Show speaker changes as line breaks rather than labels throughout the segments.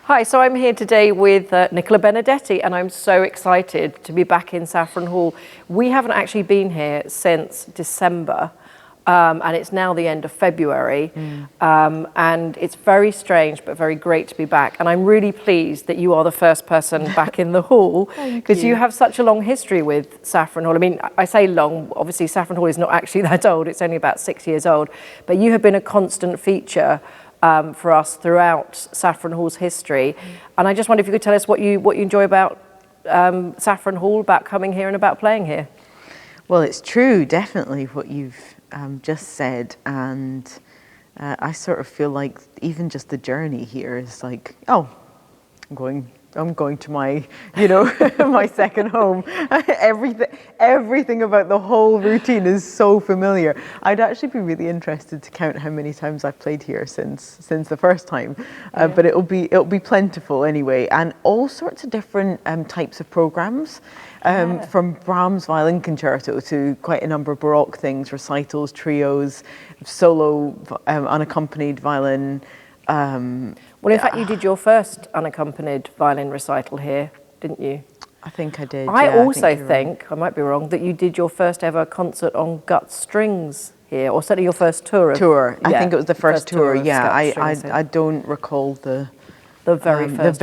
Hi, so I'm here today with Nicola Benedetti, and I'm so excited to be back in Saffron Hall. We haven't actually been here since December, and it's now the end of February, and it's very strange but very great to be back. And I'm really pleased that you are the first person back in the hall, because you have such a long history with Saffron Hall. I mean, I say long, obviously Saffron Hall is not actually that old, it's only about 6 years old, but you have been a constant feature for us throughout Saffron Hall's history. And I just wonder if you could tell us what you enjoy about Saffron Hall, about coming here and about playing here.
Well, it's true, definitely, what you've just said. And I sort of feel like even just the journey here is like, oh, I'm going to my, my second home. Everything about the whole routine is so familiar. I'd actually be really interested to count how many times I've played here since the first time, but it'll be plentiful anyway, and all sorts of different types of programs, from Brahms violin concerto to quite a number of Baroque things, recitals, trios, solo, unaccompanied violin.
Well, in fact, you did your first unaccompanied violin recital here, didn't you?
I think I did.
I also think, I might be wrong, that you did your first ever concert on Gut Strings here, or certainly your first tour.
I think it was the first tour. Yeah, I don't recall the
very first.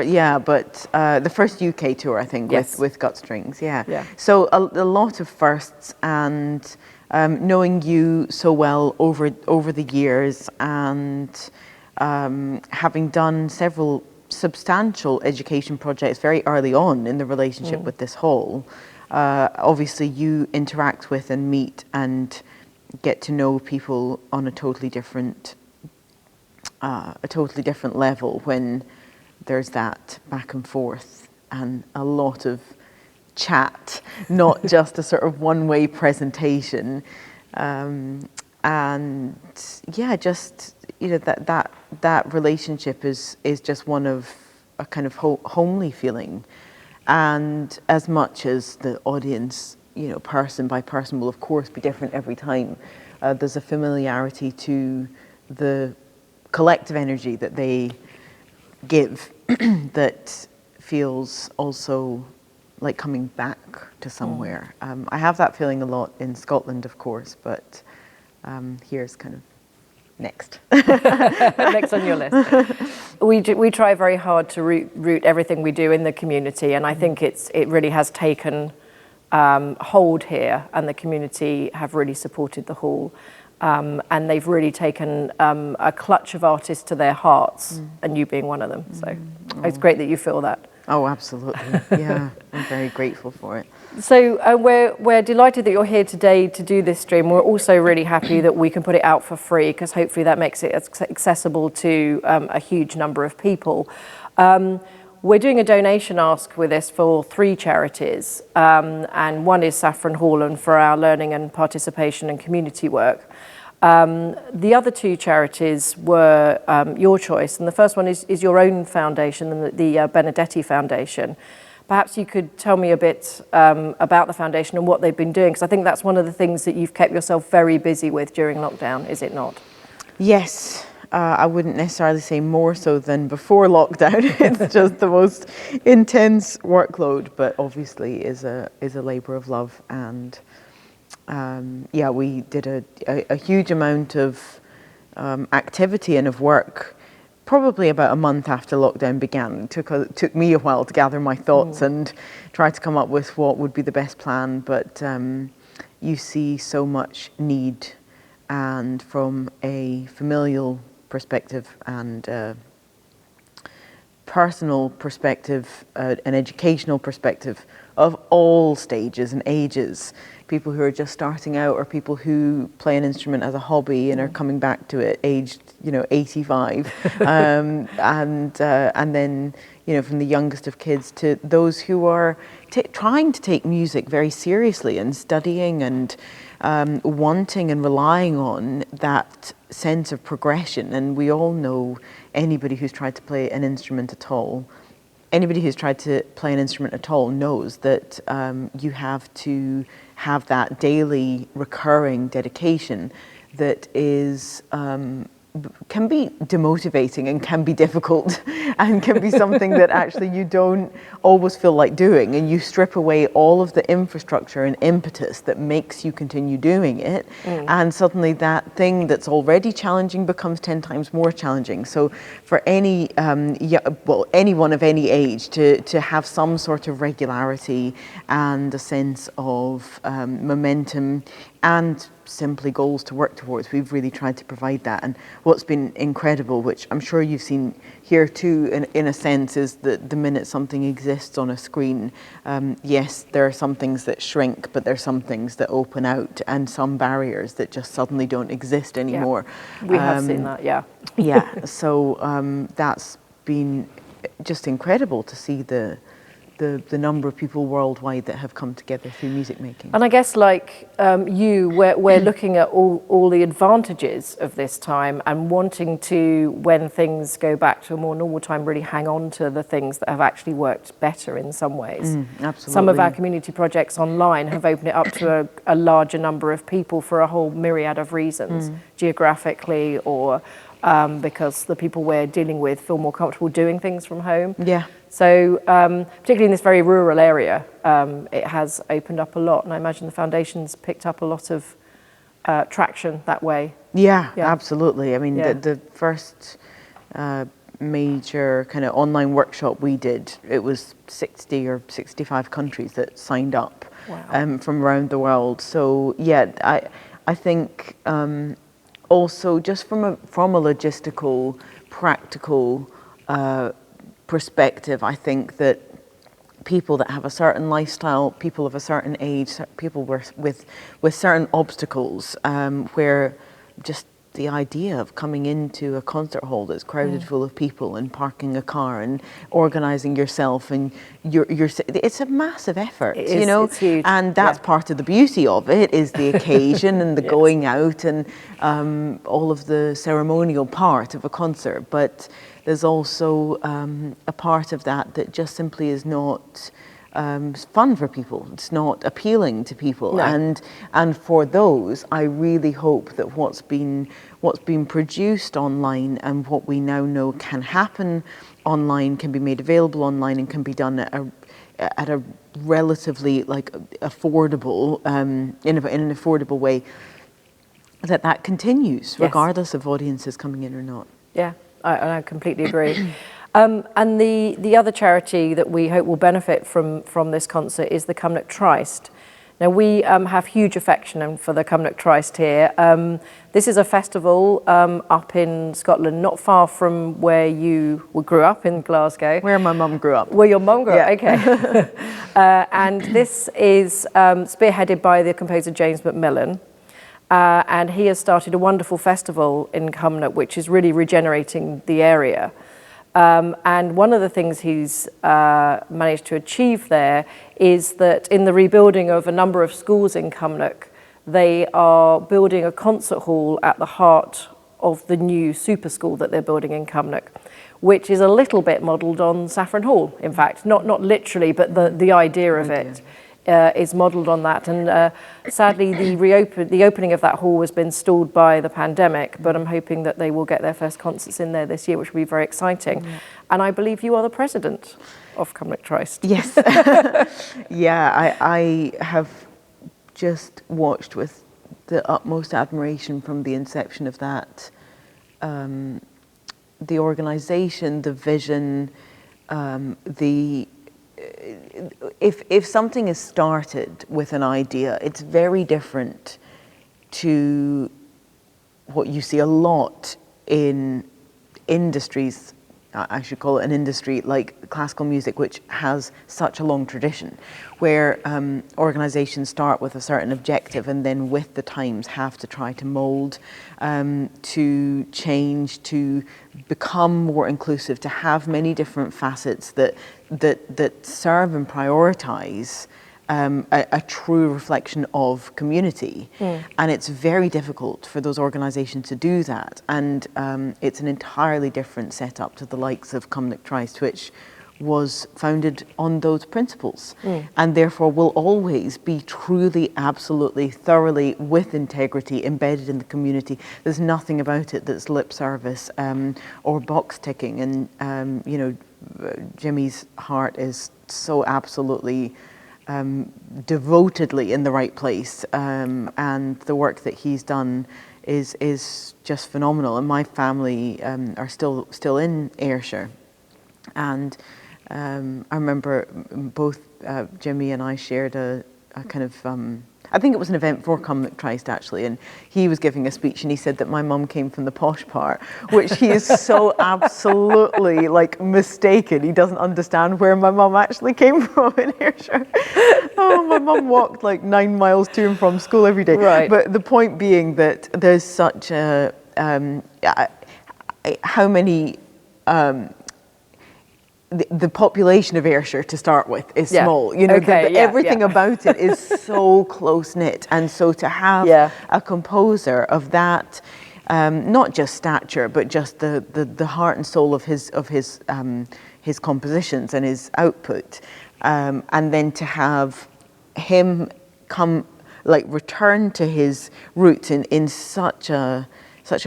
Yeah, but the first UK tour, I think, with Gut Strings. Yeah. So a lot of firsts, and knowing you so well over the years, and having done several substantial education projects very early on in the relationship with this hall, obviously you interact with and meet and get to know people on a totally different level when there's that back and forth and a lot of chat, not just a sort of one-way presentation, and yeah, just that relationship is just one of a kind of homely feeling. And as much as the audience, person by person, will of course be different every time, there's a familiarity to the collective energy that they give that feels also like coming back to somewhere. I have that feeling a lot in Scotland, of course, but here's kind of next.
Next on your list. We try very hard to root everything we do in the community, and I think it really has taken hold here, and the community have really supported the hall, and they've really taken a clutch of artists to their hearts, and you being one of them. So it's great that you feel that.
Oh, absolutely. Yeah, I'm very grateful for it.
So we're delighted that you're here today to do this stream. We're also really happy that we can put it out for free, because hopefully that makes it accessible to a huge number of people. We're doing a donation ask with this for 3 charities, and one is Saffron Hall, and for our learning and participation and community work. The other 2 charities were your choice, and the first one is your own foundation, the Benedetti Foundation. Perhaps you could tell me a bit about the foundation and what they've been doing, because I think that's one of the things that you've kept yourself very busy with during lockdown, is it not?
Yes, I wouldn't necessarily say more so than before lockdown. It's just the most intense workload, but obviously is a labour of love. And we did a huge amount of activity and of work probably about a month after lockdown began. It took me a while to gather my thoughts and try to come up with what would be the best plan, but you see so much need, and from a familial perspective and personal perspective, an educational perspective of all stages and ages, people who are just starting out, or people who play an instrument as a hobby and are coming back to it aged 85, and then from the youngest of kids to those who are trying to take music very seriously and studying and wanting and relying on that sense of progression. And we all know anybody who's tried to play an instrument at all, knows that you have to have that daily recurring dedication that is can be demotivating and can be difficult and can be something that actually you don't always feel like doing, and you strip away all of the infrastructure and impetus that makes you continue doing it, and suddenly that thing that's already challenging becomes 10 times more challenging. So for anyone of any age to have some sort of regularity and a sense of momentum and simply goals to work towards, we've really tried to provide that. And what's been incredible, which I'm sure you've seen here too, in a sense, is that the minute something exists on a screen, yes, there are some things that shrink, but there are some things that open out, and some barriers that just suddenly don't exist anymore.
Yeah. We have seen that, yeah.
Yeah, so that's been just incredible to see the number of people worldwide that have come together through music making.
And I guess like we're looking at all the advantages of this time and wanting to, when things go back to a more normal time, really hang on to the things that have actually worked better in some ways.
Absolutely.
Some of our community projects online have opened it up to a larger number of people for a whole myriad of reasons, geographically or because the people we're dealing with feel more comfortable doing things from home.
Yeah.
So particularly in this very rural area, it has opened up a lot, and I imagine the foundation's picked up a lot of traction that way.
Yeah,
Yeah.
absolutely. I mean,
Yeah.
the first major kind of online workshop we did, it was 60 or 65 countries that signed up.
Wow.
From around the world. So yeah, I think also just from a logistical, practical perspective, I think that people that have a certain lifestyle, people of a certain age, people with certain obstacles, where just the idea of coming into a concert hall that's crowded full of people and parking a car and organising yourself, and it's a massive effort,
It is,
you know,
it's huge.
and that's part of the beauty of it, is the occasion and the
Yes.
going out and all of the ceremonial part of a concert. But there's also a part of that just simply is not fun for people. It's not appealing to people.
No.
And for those, I really hope that what's been produced online and what we now know can happen online, can be made available online, and can be done at a relatively affordable in an affordable way, that continues,
Yes.
regardless of audiences coming in or not.
Yeah, I completely agree. And the other charity that we hope will benefit from this concert is the Cumnock Tryst. Now, we have huge affection for the Cumnock Tryst here. This is a festival up in Scotland, not far from where you grew up, in Glasgow.
Where my mum grew up.
Where your mum grew up,
Yeah.
okay. And this is spearheaded by the composer James Macmillan. And he has started a wonderful festival in Cumnock, which is really regenerating the area. And one of the things he's managed to achieve there is that in the rebuilding of a number of schools in Cumnock, they are building a concert hall at the heart of the new super school that they're building in Cumnock, which is a little bit modelled on Saffron Hall, in fact. Not literally, but the idea of it is modelled on that. And sadly, the opening of that hall has been stalled by the pandemic, but I'm hoping that they will get their first concerts in there this year, which will be very exciting. And I believe you are the president of Cumnock Tryst.
Yes. Yeah, I have just watched with the utmost admiration from the inception of that, the organisation, the vision, if something is started with an idea, it's very different to what you see a lot in industries. I should call it an industry like classical music, which has such a long tradition, where organisations start with a certain objective and then with the times have to try to mould, to change, to become more inclusive, to have many different facets that serve and prioritise a true reflection of community. And it's very difficult for those organisations to do that. And it's an entirely different setup to the likes of Cumnock Tryst, which was founded on those principles, and therefore will always be truly, absolutely, thoroughly, with integrity, embedded in the community. There's nothing about it that's lip service or box ticking. And you know, Jimmy's heart is so absolutely devotedly in the right place, and the work that he's done is just phenomenal. And my family are still in Ayrshire, and I remember both Jimmy and I shared a kind of I think it was an event for Come Christ actually, and he was giving a speech and he said that my mum came from the posh part, which he is so absolutely like mistaken. He doesn't understand where my mum actually came from in Ayrshire. Oh, my mum walked like 9 miles to and from school every day.
Right.
But the point being that there's such a how many the population of Ayrshire to start with is small. You know, everything about it is so close knit, and so to have a composer of that, not just stature, but just the heart and soul of his compositions and his output, and then to have him return to his roots in such a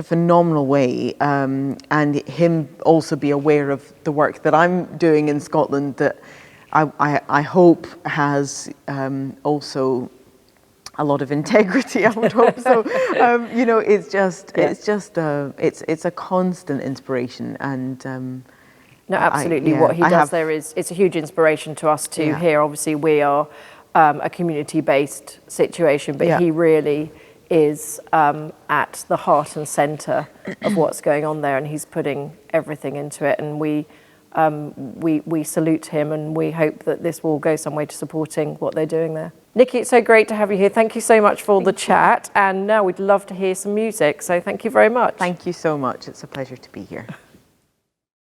phenomenal way, and him also be aware of the work that I'm doing in Scotland that I hope has also a lot of integrity. I would hope so. You know, it's a constant inspiration, and
no, absolutely. What he does there it's a huge inspiration to us too. Here, obviously, we are a community-based situation, but he really is at the heart and centre of what's going on there, and he's putting everything into it, and we salute him, and we hope that this will go some way to supporting what they're doing there. Nikki, it's so great to have you here. Thank you so much for the chat, and now we'd love to hear some music, so thank you very much.
Thank you so much. It's a pleasure to be here.